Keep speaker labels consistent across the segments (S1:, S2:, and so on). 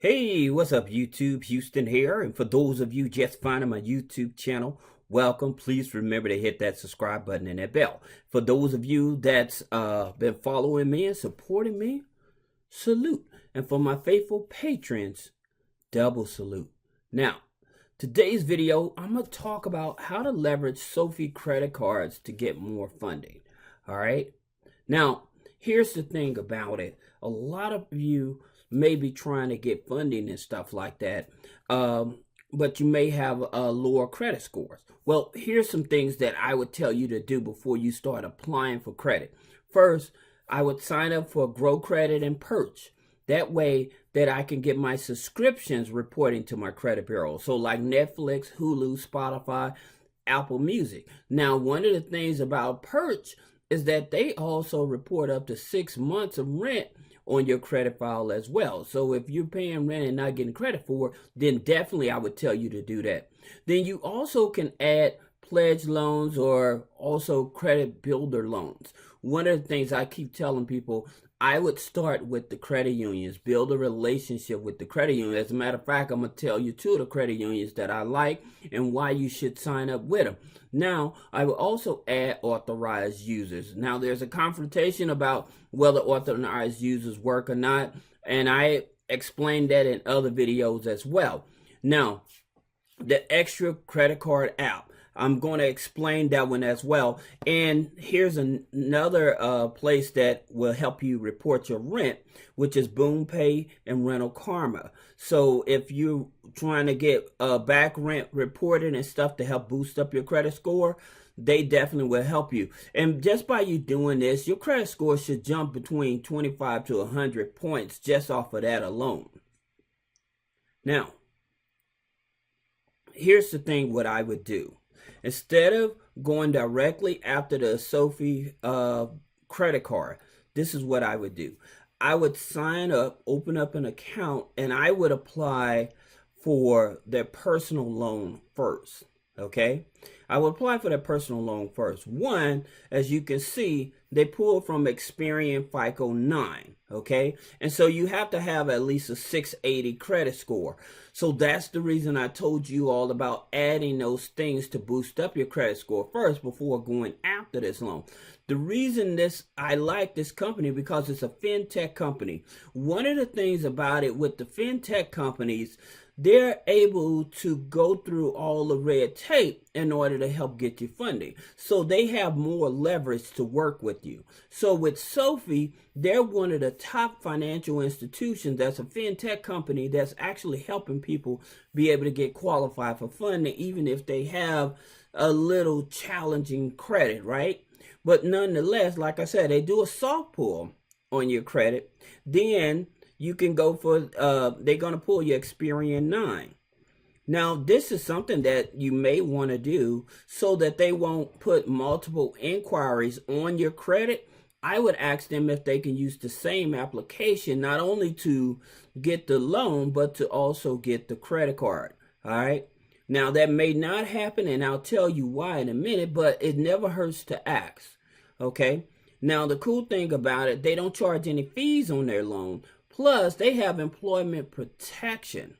S1: Hey, what's up, YouTube? Houston here. And for those of you just finding my YouTube channel, welcome. Please remember to hit that subscribe button and that bell. For those of you that's been following me and supporting me, salute. And for my faithful patrons, double salute. Now, today's video, I'm going to talk about how to leverage Sophie credit cards to get more funding. All right. Now, here's the thing about it. A lot of you may be trying to get funding and stuff like that, but you may have lower credit scores. Well, here's some things that I would tell you to do before you start applying for credit. First, I would sign up for Grow Credit and Perch. That way that I can get my subscriptions reporting to my credit bureau. So like Netflix, Hulu, Spotify, Apple Music. Now, one of the things about Perch is that they also report up to 6 months of rent on your credit file as well. So if you're paying rent and not getting credit for it, then definitely I would tell you to do that. Then you also can add pledge loans or also credit builder loans. One of the things I keep telling people, I would start with the credit unions, build a relationship with the credit union. As a matter of fact, I'm going to tell you two of the credit unions that I like and why you should sign up with them. Now, I will also add authorized users. Now, there's a confrontation about whether authorized users work or not, and I explained that in other videos as well. Now, the extra credit card app, I'm going to explain that one as well. And here's another place that will help you report your rent, which is Boom Pay and Rental Karma. So if you're trying to get back rent reported and stuff to help boost up your credit score, they definitely will help you. And just by you doing this, your credit score should jump between 25 to 100 points just off of that alone. Now, here's the thing what I would do. Instead of going directly after the Sophie credit card, this is what I would do. I would sign up, open up an account, and I would apply for their personal loan first. Okay, I would apply for their personal loan first. One, as you can see, they pull from Experian FICO 9. Okay, and so you have to have at least a 680 credit score. So that's the reason I told you all about adding those things to boost up your credit score first before going after this loan. The reason I like this company because it's a fintech company. One of the things about it with the fintech companies, they're able to go through all the red tape in order to help get you funding. So they have more leverage to work with you. So with Sophie, they're one of the top financial institutions that's a fintech company that's actually helping people be able to get qualified for funding, even if they have a little challenging credit, right? But nonetheless, like I said, they do a soft pull on your credit. Then you can go for, they're going to pull your Experian 9. Now, this is something that you may want to do so that they won't put multiple inquiries on your credit. I would ask them if they can use the same application, not only to get the loan, but to also get the credit card. All right. Now, that may not happen, and I'll tell you why in a minute, but it never hurts to ask. Okay. Now, the cool thing about it, they don't charge any fees on their loan. Plus, they have employment protection.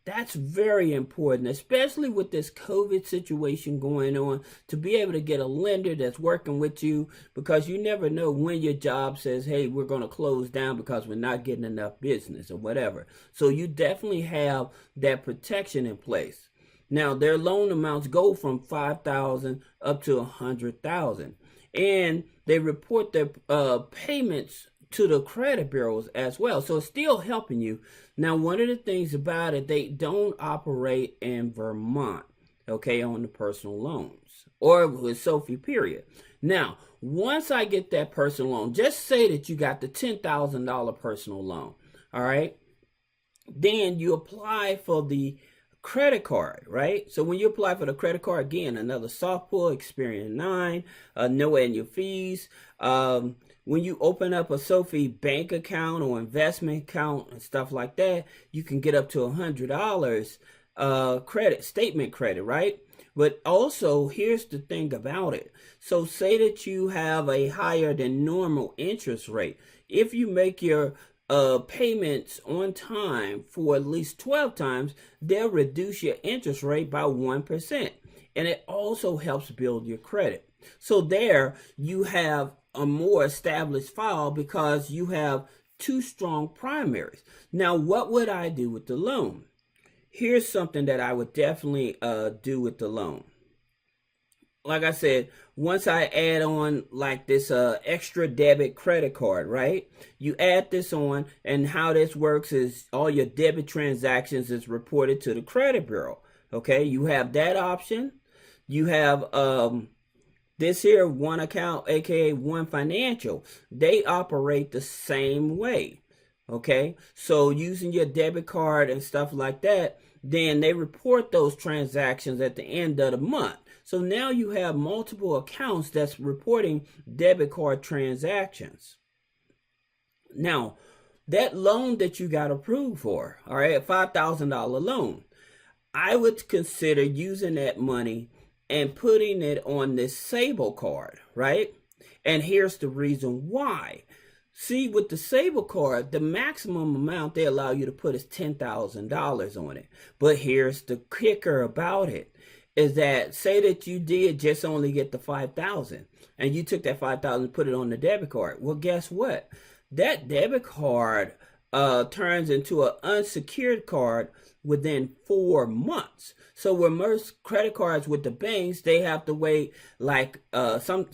S1: That's very important, especially with this COVID situation going on, to be able to get a lender that's working with you, because you never know when your job says, hey, we're going to close down because we're not getting enough business or whatever. So you definitely have that protection in place. Now, their loan amounts go from $5,000 up to $100,000. And they report their payments to the credit bureaus as well. So it's still helping you. Now, one of the things about it, they don't operate in Vermont, okay, on the personal loans or with Sophie, period. Now, once I get that personal loan, just say that you got the $10,000 personal loan, all right? Then you apply for the credit card, right? So when you apply for the credit card, again, another soft pull, Experian 9, no annual fees. When you open up a Sophie bank account or investment account and stuff like that, you can get up to $100 credit, statement credit, right? But also, here's the thing about it. So say that you have a higher than normal interest rate. If you make your payments on time for at least 12 times, they'll reduce your interest rate by 1%. And it also helps build your credit. So there you have a more established file because you have two strong primaries. Now, what would I do with the loan? Here's something that I would definitely do with the loan. Like I said, once I add on like this extra debit credit card, right? You add this on, and how this works is all your debit transactions is reported to the credit bureau. Okay, you have that option. You have this here one account, aka One Financial. They operate the same way. Okay, so using your debit card and stuff like that, then they report those transactions at the end of the month. So now you have multiple accounts that's reporting debit card transactions. Now, that loan that you got approved for, all right, a $5,000 loan, I would consider using that money and putting it on this SABLE card, right? And here's the reason why. See, with the SABLE card, the maximum amount they allow you to put is $10,000 on it. But here's the kicker about it, is that say that you did just only get the $5,000 and you took that $5,000 and put it on the debit card. Well, guess what? That debit card turns into an unsecured card within 4 months. So where most credit cards with the banks, they have to wait like some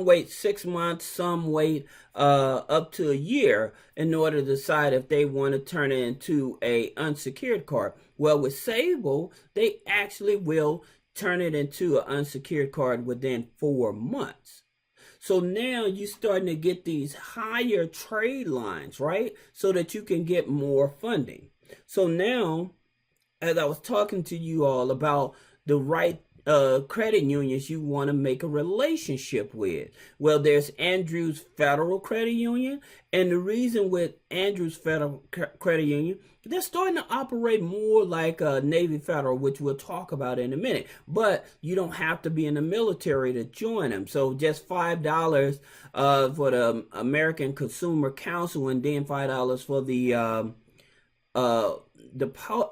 S1: wait 6 months, some wait up to a year in order to decide if they want to turn it into a unsecured card. Well, with SABLE, they actually will turn it into an unsecured card within 4 months. So now you're starting to get these higher trade lines, right? So that you can get more funding. So now, as I was talking to you all about the right credit unions you want to make a relationship with. Well, there's Andrews Federal Credit Union. And the reason with Andrews Federal Credit Union, they're starting to operate more like Navy Federal, which we'll talk about in a minute. But you don't have to be in the military to join them. So just $5 for the American Consumer Council, and then $5 for the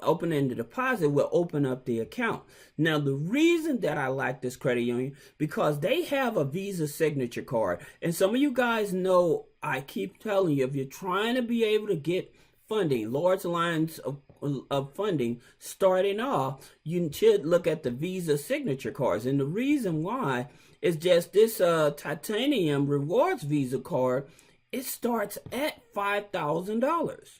S1: opening the deposit will open up the account. Now, the reason that I like this credit union, because they have a Visa signature card. And some of you guys know, I keep telling you, if you're trying to be able to get funding, large lines of funding starting off, you should look at the Visa signature cards. And the reason why is just this titanium rewards Visa card, it starts at $5,000.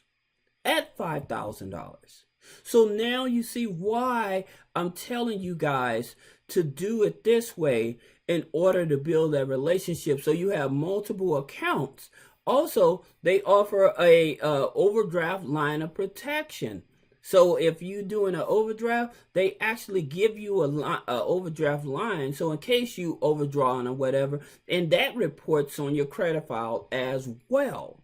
S1: At $5,000. So now you see why I'm telling you guys to do it this way in order to build that relationship, so you have multiple accounts. Also, they offer a overdraft line of protection. So if you're doing an overdraft, they actually give you a overdraft line. So in case you overdrawn or whatever, and that reports on your credit file as well.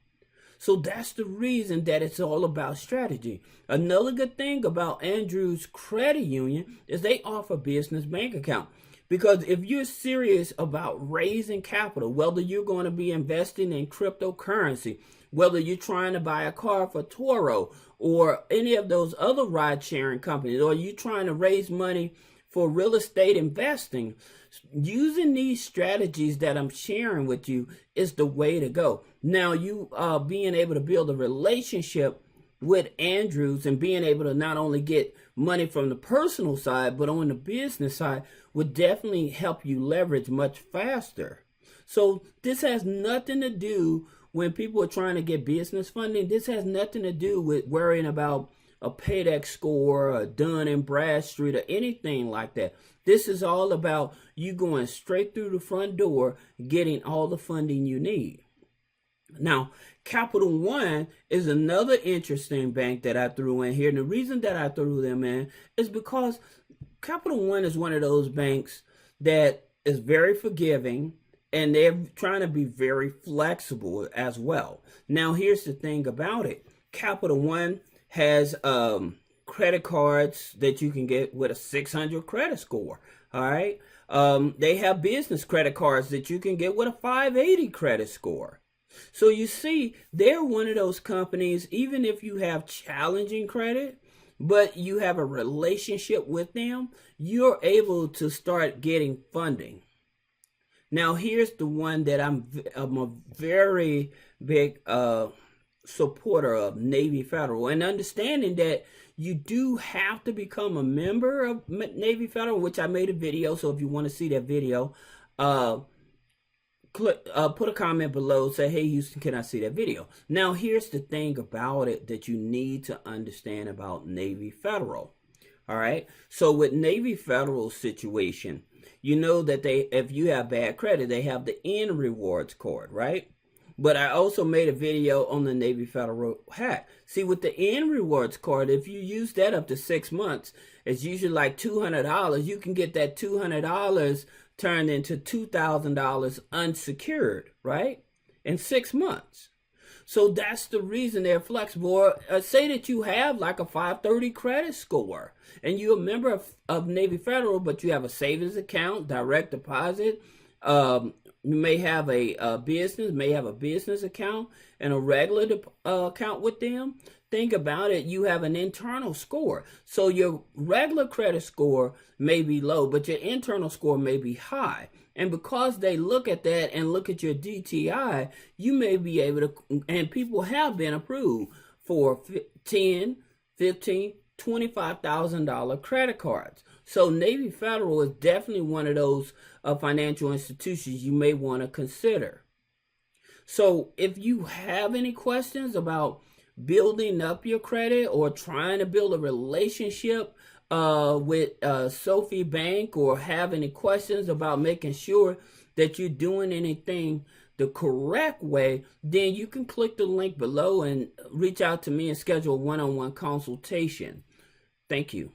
S1: So that's the reason that it's all about strategy. Another good thing about Andrews Credit Union is they offer business bank account. Because if you're serious about raising capital, whether you're going to be investing in cryptocurrency, whether you're trying to buy a car for Toro or any of those other ride-sharing companies, or you're trying to raise money for real estate investing, using these strategies that I'm sharing with you is the way to go. Now, you being able to build a relationship with Andrews and being able to not only get money from the personal side, but on the business side would definitely help you leverage much faster. So this has nothing to do when people are trying to get business funding. This has nothing to do with worrying about a paydex score, a Dun & Bradstreet, or anything like that. This is all about you going straight through the front door, getting all the funding you need. Now, Capital One is another interesting bank that I threw in here. And the reason that I threw them in is because Capital One is one of those banks that is very forgiving, and they're trying to be very flexible as well. Now, here's the thing about it. Capital One has credit cards that you can get with a 600 credit score. All right. They have business credit cards that you can get with a 580 credit score. So you see, they're one of those companies, even if you have challenging credit, but you have a relationship with them, you're able to start getting funding. Now, here's the one that I'm a very big supporter of, Navy Federal, and understanding that you do have to become a member of Navy Federal, which I made a video. So if you want to see that video, put a comment below, say, hey Houston, can I see that video? Now here's the thing about it that you need to understand about Navy Federal. All right, so with Navy Federal situation, you know that if you have bad credit, they have the N rewards card, right? But I also made a video on the Navy Federal hack. See, with the N rewards card, if you use that up to 6 months, it's usually like $200. You can get that $200 turned into $2,000 unsecured, right? In 6 months. So that's the reason they're flexible. Say that you have like a 530 credit score and you're a member of Navy Federal, but you have a savings account, direct deposit. You may have a business account and a regular account with them. Think about it. You have an internal score. So your regular credit score may be low, but your internal score may be high. And because they look at that and look at your DTI, you may be able to, and people have been approved for $10,000, $15,000, $25,000 credit cards. So Navy Federal is definitely one of those financial institutions you may want to consider. So if you have any questions about building up your credit or trying to build a relationship with Sophie Bank, or have any questions about making sure that you're doing anything the correct way, then you can click the link below and reach out to me and schedule a one-on-one consultation. Thank you.